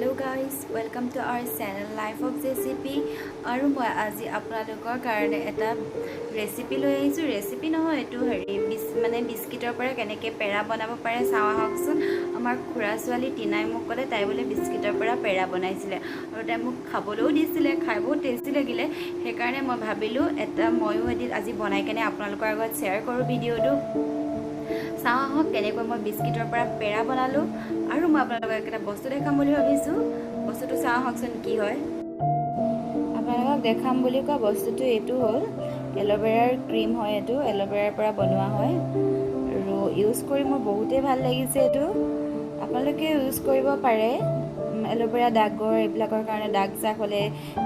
Hello guys, welcome to our channel Life of JCP আৰু মই আজি আপোনালোকৰ কাৰণে এটা ৰেচিপি লৈ আহিছো। ৰেচিপি নহয়, এটো মানে বিস্কিটৰ পৰা কেনেকৈ পেৰা বনাব পাৰে চাও আহকচোন। আমাৰ খুৰা ছোৱালী টিনাই মোক ক'লে তাই বোলে বিস্কিটৰ পৰা পেৰা বনাইছিলে আৰু তাই মোক খাবলৈও দিছিলে, খাই বহুত টেষ্টি লাগিলে। সেইকাৰণে মই ভাবিলোঁ ময়ো এদিন আজি বনাই কেনে আপোনালোকৰ আগত শ্বেয়াৰ কৰোঁ ভিডিঅ'টো। চাও আহক কেনেকৈ মই বিস্কিটৰ পৰা পেৰা বনালোঁ আৰু মই আপোনালোকক এটা বস্তু দেখাম বুলি ভাবিছোঁ। বস্তুটো চাও আহকচোন কি হয়। আপোনালোকক দেখাম বুলি কোৱা বস্তুটো এইটো হ'ল এল'ভেৰাৰ ক্ৰীম হয়। এইটো এল'ভেৰাৰ পৰা বনোৱা হয় আৰু ইউজ কৰি মোৰ বহুতেই ভাল লাগিছে। এইটো আপোনালোকে ইউজ কৰিব পাৰে। এল'ভেৰা দাগৰ এইবিলাকৰ কাৰণে, দাগ চাগ হ'লে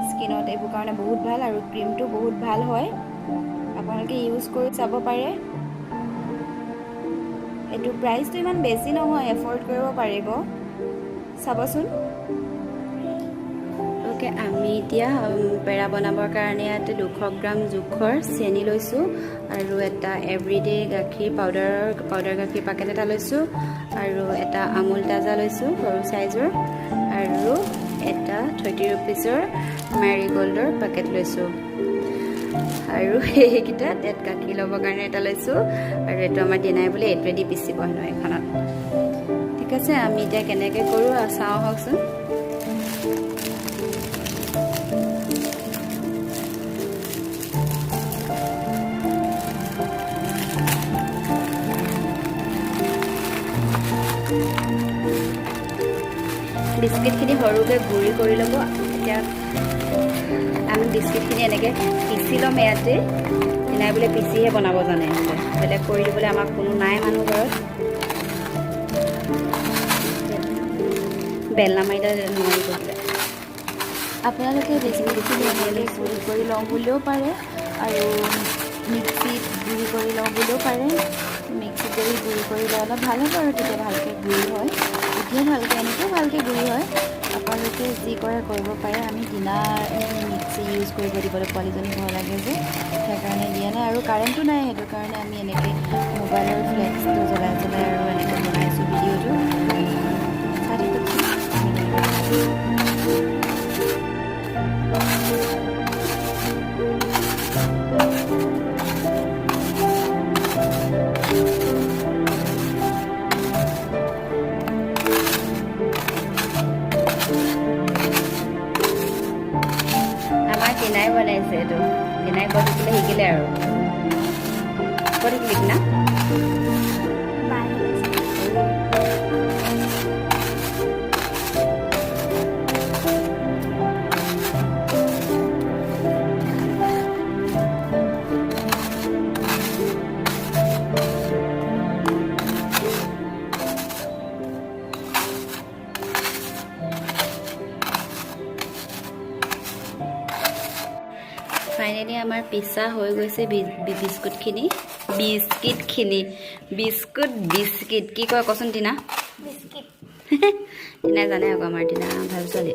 স্কিনত এইবোৰ কাৰণে বহুত ভাল আৰু ক্ৰীমটো বহুত ভাল হয়। আপোনালোকে ইউজ কৰি চাব পাৰে। এইটো প্ৰাইচটো ইমান বেছি নহয়, এফৰ্ড কৰিব পাৰিব, চাবচোন। ওকে, আমি এতিয়া পেৰা বনাবৰ কাৰণে ইয়াতে 200 গ্ৰাম জোখৰ চেনি লৈছোঁ আৰু এটা এভৰিডে গাখীৰ পাউডাৰ গাখীৰ পেকেট এটা লৈছোঁ আৰু এটা আমুল তাজা লৈছোঁ সৰু চাইজৰ আৰু এটা 30 ৰুপিজৰ মেৰিগোল্ডৰ পেকেট লৈছোঁ আৰু সেইকেইটা তাত গাখীৰ ল'বৰ কাৰণে এটা লৈছোঁ আৰু এইটো আমাৰ দিনাই বোলে এইটোৱেদি পিচিব হেনো এখনত। ঠিক আছে, আমি এতিয়া কেনেকৈ কৰোঁ চাওঁ আহকচোন। বিস্কিটখিনি সৰুকৈ গুড়ি কৰি ল'ব। এতিয়া আমি বিস্কিটখিনি এনেকৈ পিচি ল'ম। ইয়াতে দিনাই বোলে পিচিহে বনাব জানে, বেলেগ কৰি দিবলৈ আমাক কোনো নাই মানুহ ঘৰত। বেলনা মাৰিলে নোৱাৰি দিলে। আপোনালোকে বিস্কিটখিনি এনেকৈ গুড়ি কৰি লওঁ বুলিও পাৰে আৰু মিক্সিত গুড়ি কৰি লওঁ বুলিও পাৰে। মিক্সিত যদি গুড়ি কৰি লওঁ অলপ ভাল হ'ব আৰু তেতিয়া ভালকৈ গুড়ি হয়। এতিয়া এনেকৈও ভালকৈ গুড়ি হয়। আপোনালোকে যি কৰে কৰিব পাৰে। আমি দিনা মিক্সি ইউজ কৰিব দিবলৈ পোৱালিজনী ভয় লাগে যে, সেইকাৰণে দিয়া নাই আৰু কাৰেণ্টটো নাই। সেইটো কাৰণে আমি এনেকৈ মোবাইলৰ ফ্লেক্সটো জ্বলাই আৰু এনেকৈ বনাইছোঁ ভিডিঅ'টো। দিনাই বনাইছে এইটো, দিনাই ক'ত শিকিলে শিকিলে আৰু ক'ত শিকিলি না। ফাইনেলি আমাৰ পিছা হৈ গৈছে বিস্কিটখিনি কি কয় কচোন টিনা? বিস্কিট। টিনা জানে আকৌ, আমাৰ টিনা ভাল ছোৱালী।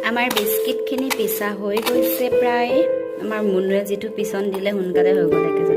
আমাৰ বিস্কিটখিনি পিছা হৈ গৈছে প্ৰায়। আমাৰ মুনুৱে যিটো পিছন দিলে সোনকালে হৈ গ'ল একেবাৰে।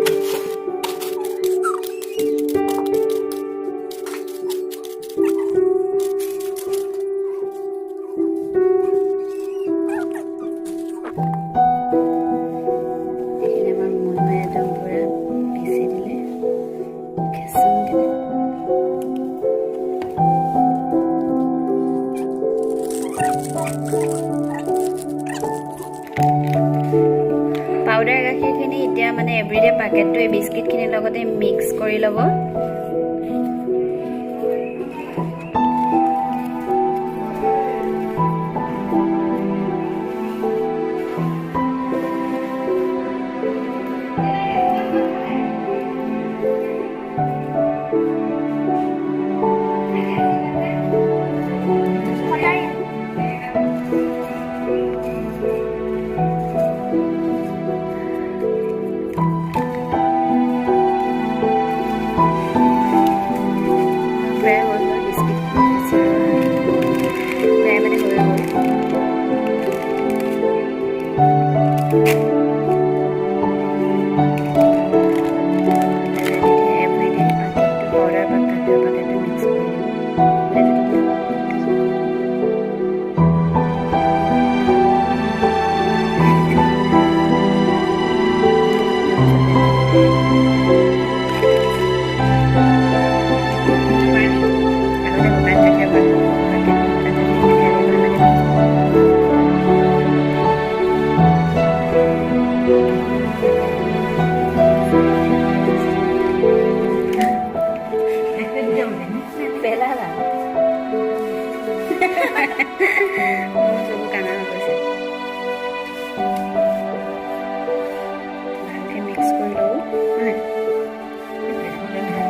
পাউডাৰ গাখীৰখিনি এতিয়া মানে এভৰিডে পেকেটটো এই বিস্কিটখিনিৰ লগতে মিক্স কৰি ল'ব।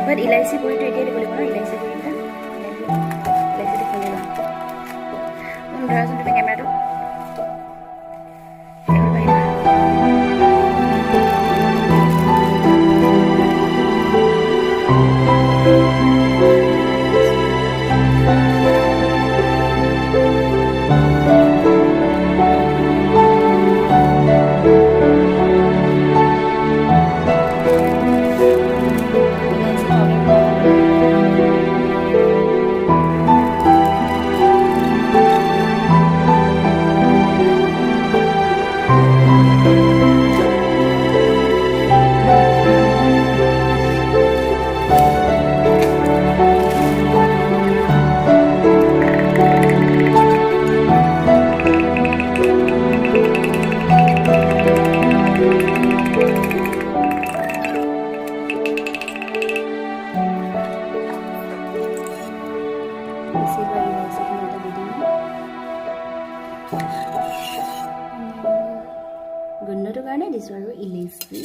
বাট ইলাইচি গুড়িটো এতিয়া দিব লাগিব ন ইলাইচি গুড়িটা ইলাইচিটো খুলি লওঁ ধৰাচোন তুমি কেমেৰাটো গোন্ধটোৰ কাৰণে দিছোঁ আৰু ইলাইচি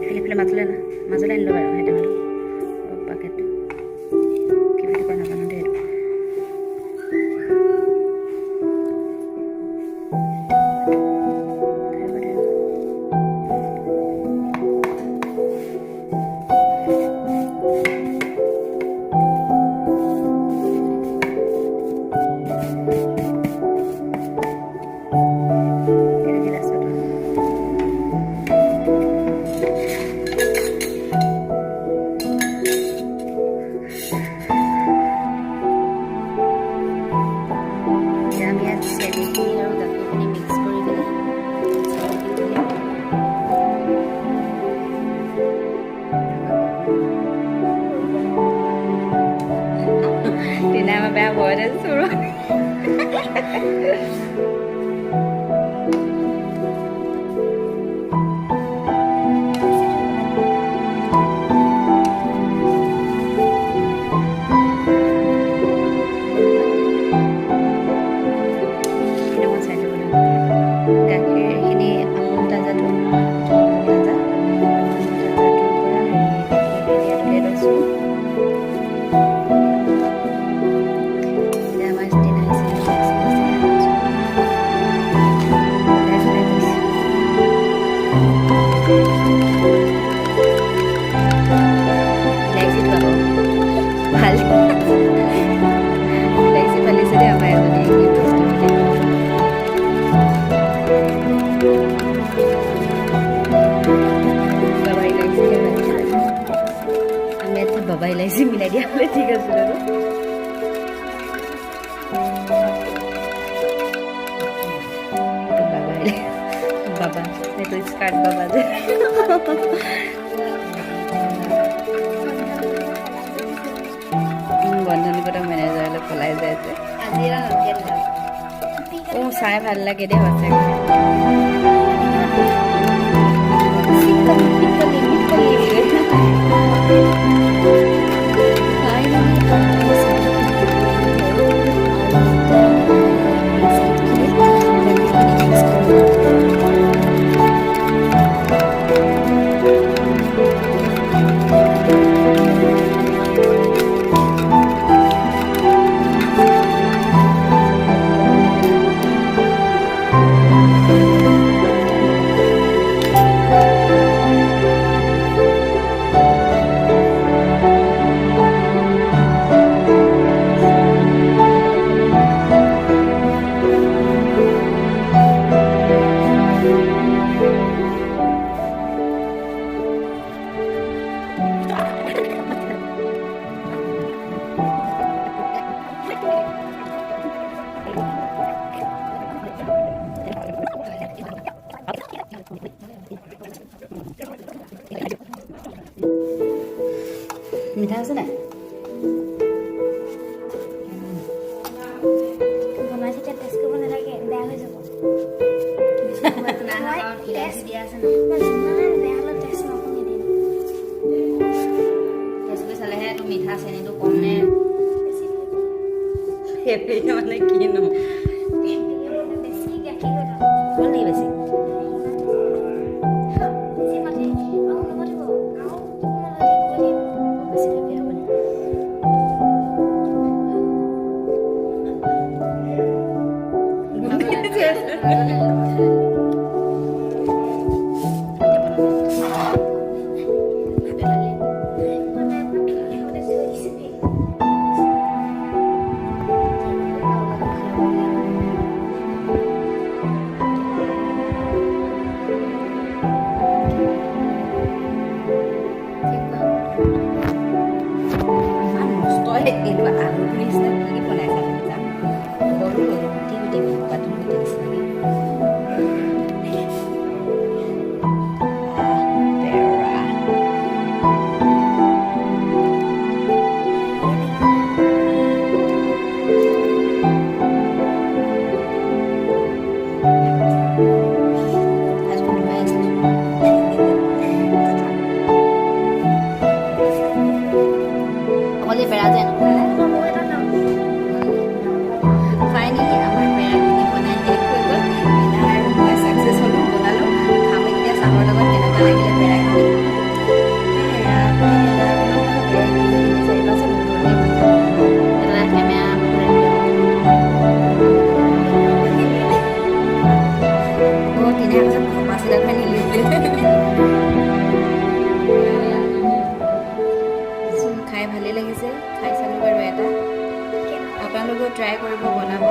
ফেলে মাছলে না মাছলে আনিলোঁ বাৰু সেইটো পাকেটটো কি বুলি কয় নাজানো দেই বেয়া ভয় চোৰ বাবা ইলাইচি মিলাই দিয়া হ'লে ঠিক আছিল আৰু বাবা সেইটো স্কাৰ্ট বাবা যে বন্ধনী গোটা মেনেজাৰলৈ পলাই যায় যে চাই ভাল লাগে দেই সঁচাকৈ মিঠা আছে নাই বনাইছে টেষ্ট কৰিব নালাগে বেয়া হৈ যাব ইলাইচি দিয়া আছে না বেয়া হ'লে টেষ্ট নকৰি দিম মিঠা চেনিটো কম নে হেভি মানে কিনো কোন দি বেছি বেছি হেভি হ'ব নেকি এইটো আলুৰ নিচিনা কি বনাই খালে যাম সৰু সৰু গুটি গুটি কাটোন গুটি নিচিনাকৈ অকলে বেৰা যায় ফাইনেলি আমাৰ বেৰাখিনি বনাই শেষ হৈ গ'ল মিনা আৰু মই ছাকচেছ হ'লোঁ বনালোঁ খাম এতিয়া চাহৰ লগত কেনেকুৱা লাগিলে বেৰাখিনি খাই ভালেই লাগিছে খাই চালোঁ বাৰু এটা আপোনালোকেও ট্ৰাই কৰিব বনাব